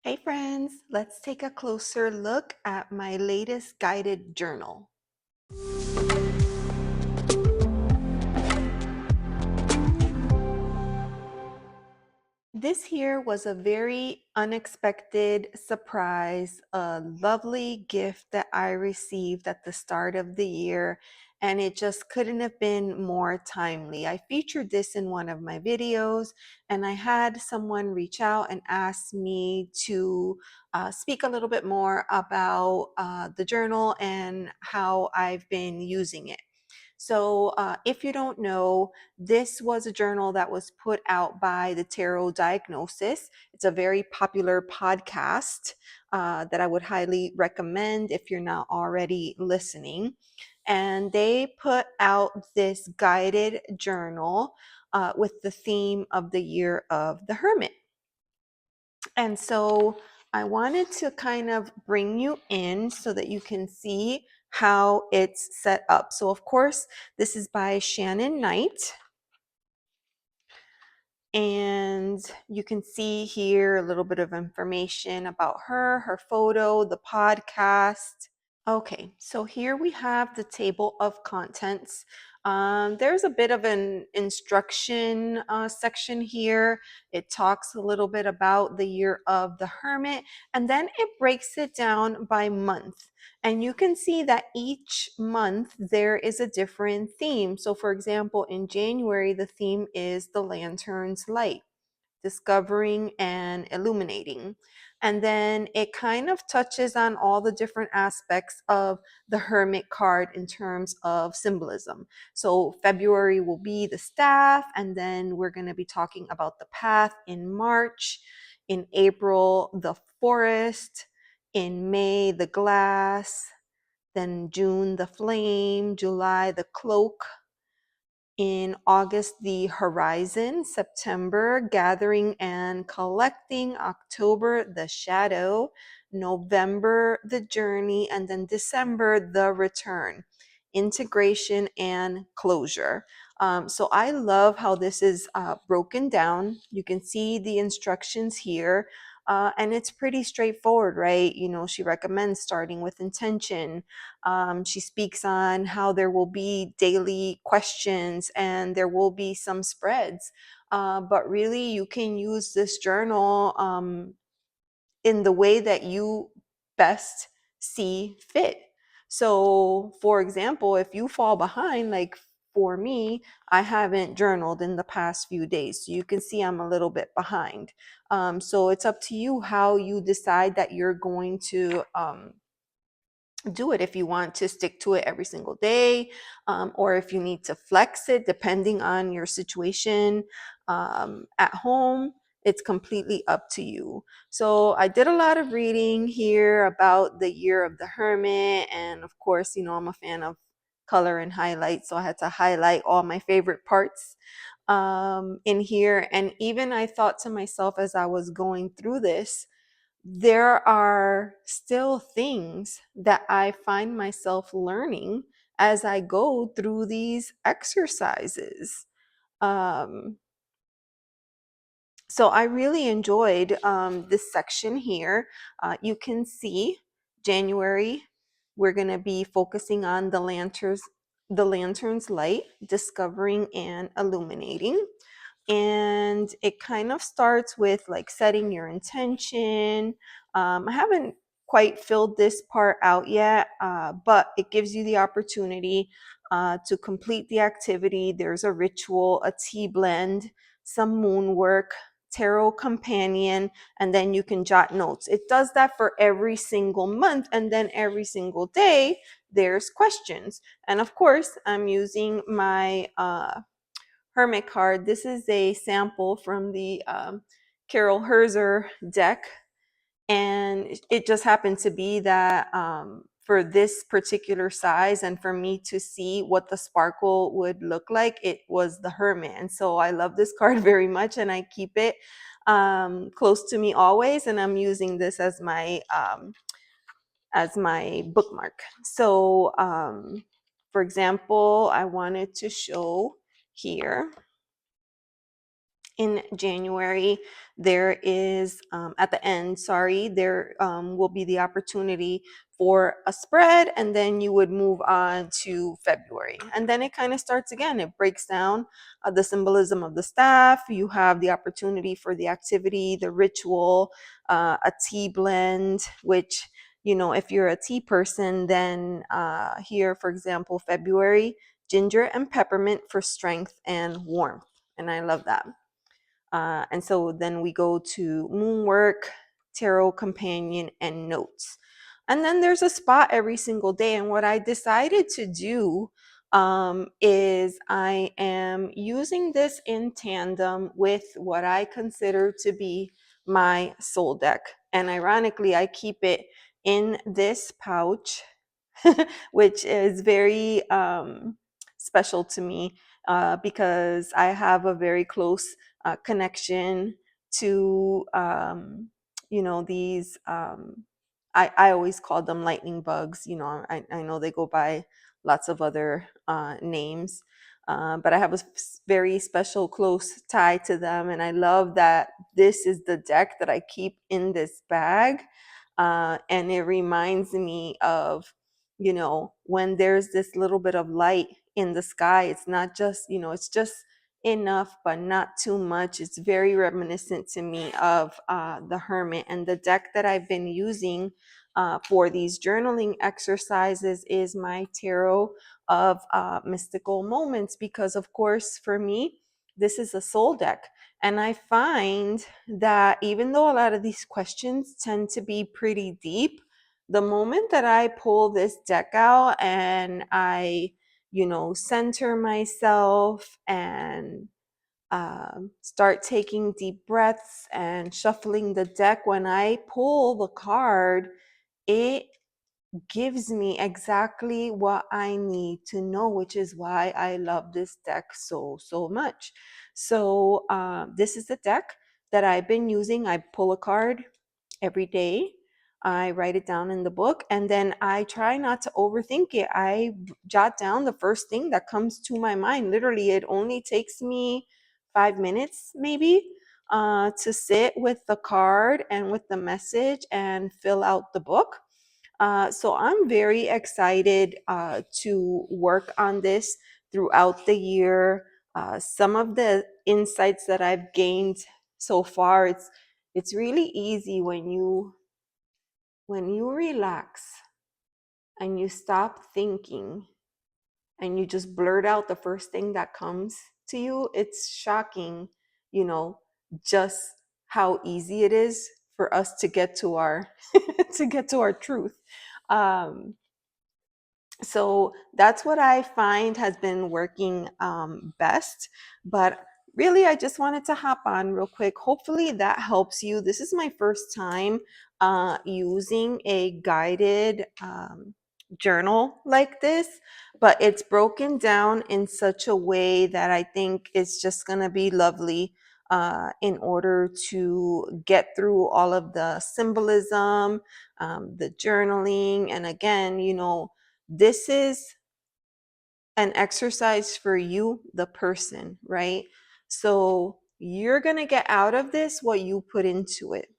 Hey friends, let's take a closer look at my latest guided journal. This here was a very unexpected surprise, a lovely gift that I received at the start of the year, and it just couldn't have been more timely. I featured this in one of my videos, and I had someone reach out and ask me to speak a little bit more about the journal and how I've been using it. So, if you don't know, this was a journal that was put out by the Tarot Diagnosis. It's a very popular podcast that I would highly recommend if you're not already listening. And they put out this guided journal with the theme of the year of the Hermit. And so I wanted to kind of bring you in so that you can see how it's set up. So, of course, this is by Shannon Knight. And you can see here a little bit of information about her, her photo, the podcast. Okay, so here we have the table of contents. There's a bit of an instruction section here. It talks a little bit about the year of the Hermit, and then it breaks it down by month. And you can see that each month there is a different theme. So, for example, in January, the theme is the lantern's light, discovering and illuminating. And then it kind of touches on all the different aspects of the Hermit card in terms of symbolism. So February will be the staff, and then we're going to be talking about the path in March. In April, the forest. In May, the glass. Then June, the flame. July, the cloak. In August, the horizon. September, gathering and collecting. October, the shadow. November, the journey. And then December, the return, integration and closure. So I love how this is broken down. You can see the instructions here. And it's pretty straightforward, right? You know, she recommends starting with intention. She speaks on how there will be daily questions and there will be some spreads. But really, you can use this journal in the way that you best see fit. So, for example, if you fall behind, like for me, I haven't journaled in the past few days. So you can see I'm a little bit behind. So it's up to you how you decide that you're going to do it, if you want to stick to it every single day, or if you need to flex it depending on your situation at home. It's completely up to you. So I did a lot of reading here about the year of the Hermit, and of course, you know, I'm a fan of color and highlight, so I had to highlight all my favorite parts in here. And even I thought to myself as I was going through this, there are still things that I find myself learning as I go through these exercises. Um, so I really enjoyed this section here. You can see January, we're going to be focusing on the lantern's light, discovering and illuminating. And it kind of starts with like setting your intention. I haven't quite filled this part out yet, but it gives you the opportunity to complete the activity. There's a ritual, a tea blend, some moon work, tarot companion, and then you can jot notes. It does that for every single month, and then every single day there's questions. And of course, I'm using my Hermit card. This is a sample from the Carol Herzer deck, and it just happened to be that for this particular size and for me to see what the sparkle would look like, it was the Hermit. And so I love this card very much, and I keep it close to me always, and I'm using this as my bookmark. So for example, I wanted to show here In January, there is, at the end, sorry, there will be the opportunity for a spread, and then you would move on to February. And then it kind of starts again. It breaks down the symbolism of the staff. You have the opportunity for the activity, the ritual, a tea blend, which, you know, if you're a tea person, then here, for example, February, ginger and peppermint for strength and warmth. And I love that. And so then we go to Moonwork, Tarot Companion, and Notes. And then there's a spot every single day. And what I decided to do is I am using this in tandem with what I consider to be my soul deck. And ironically, I keep it in this pouch, which is very special to me because I have a very close connection to you know, these I always call them lightning bugs. You know, I know they go by lots of other names, but I have a very special close tie to them, and I love that this is the deck that I keep in this bag. And it reminds me of, you know, when there's this little bit of light in the sky, it's not just, you know, it's just enough but not too much. It's very reminiscent to me of the Hermit. And the deck that I've been using for these journaling exercises is my tarot of mystical moments, because of course for me this is a soul deck. And I find that even though a lot of these questions tend to be pretty deep, the moment that I pull this deck out and I, you know, center myself and start taking deep breaths and shuffling the deck, when I pull the card, it gives me exactly what I need to know, which is why I love this deck so much. So this is the deck that I've been using. I pull a card every day. I write it down in the book, and then I try not to overthink it. I jot down the first thing that comes to my mind. Literally, it only takes me 5 minutes maybe to sit with the card and with the message and fill out the book. So I'm very excited to work on this throughout the year. Some of the insights that I've gained so far, it's really easy when you relax and you stop thinking and you just blurt out the first thing that comes to you. It's shocking, you know, just how easy it is for us to get to our to get to our truth. Um, so that's what I find has been working best. But really, I just wanted to hop on real quick. Hopefully that helps you. This is my first time using a guided journal like this, but it's broken down in such a way that I think it's just going to be lovely in order to get through all of the symbolism, the journaling. And again, you know, this is an exercise for you, the person, right? So you're going to get out of this what you put into it.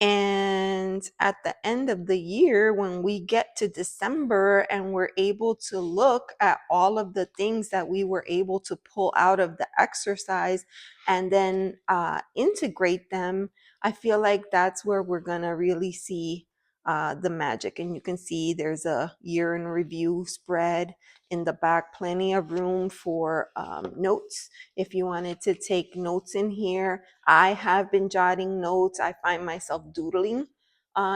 And at the end of the year, when we get to December and we're able to look at all of the things that we were able to pull out of the exercise and then integrate them, I feel like that's where we're going to really see the magic. And you can see there's a year in review spread in the back, plenty of room for notes if you wanted to take notes in here. I have been jotting notes. I find myself doodling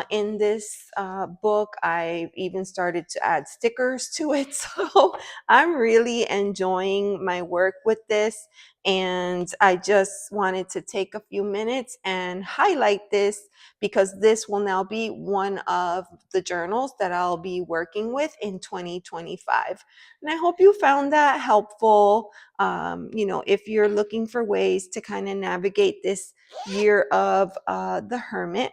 in this book. I even started to add stickers to it. So I'm really enjoying my work with this. And I just wanted to take a few minutes and highlight this because this will now be one of the journals that I'll be working with in 2025. And I hope you found that helpful. You know, if you're looking for ways to kind of navigate this year of the Hermit,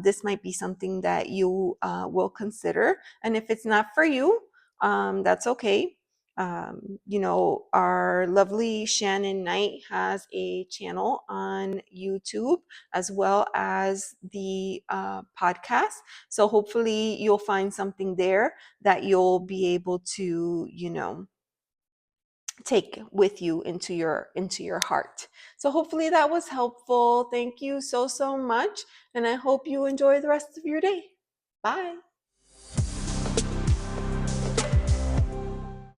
this might be something that you will consider. And if it's not for you, that's okay. Our lovely Shannon Knight has a channel on YouTube as well as the podcast. So hopefully you'll find something there that you'll be able to, take with you into your heart. So hopefully that was helpful. Thank you so much, and I hope you enjoy the rest of your day. Bye.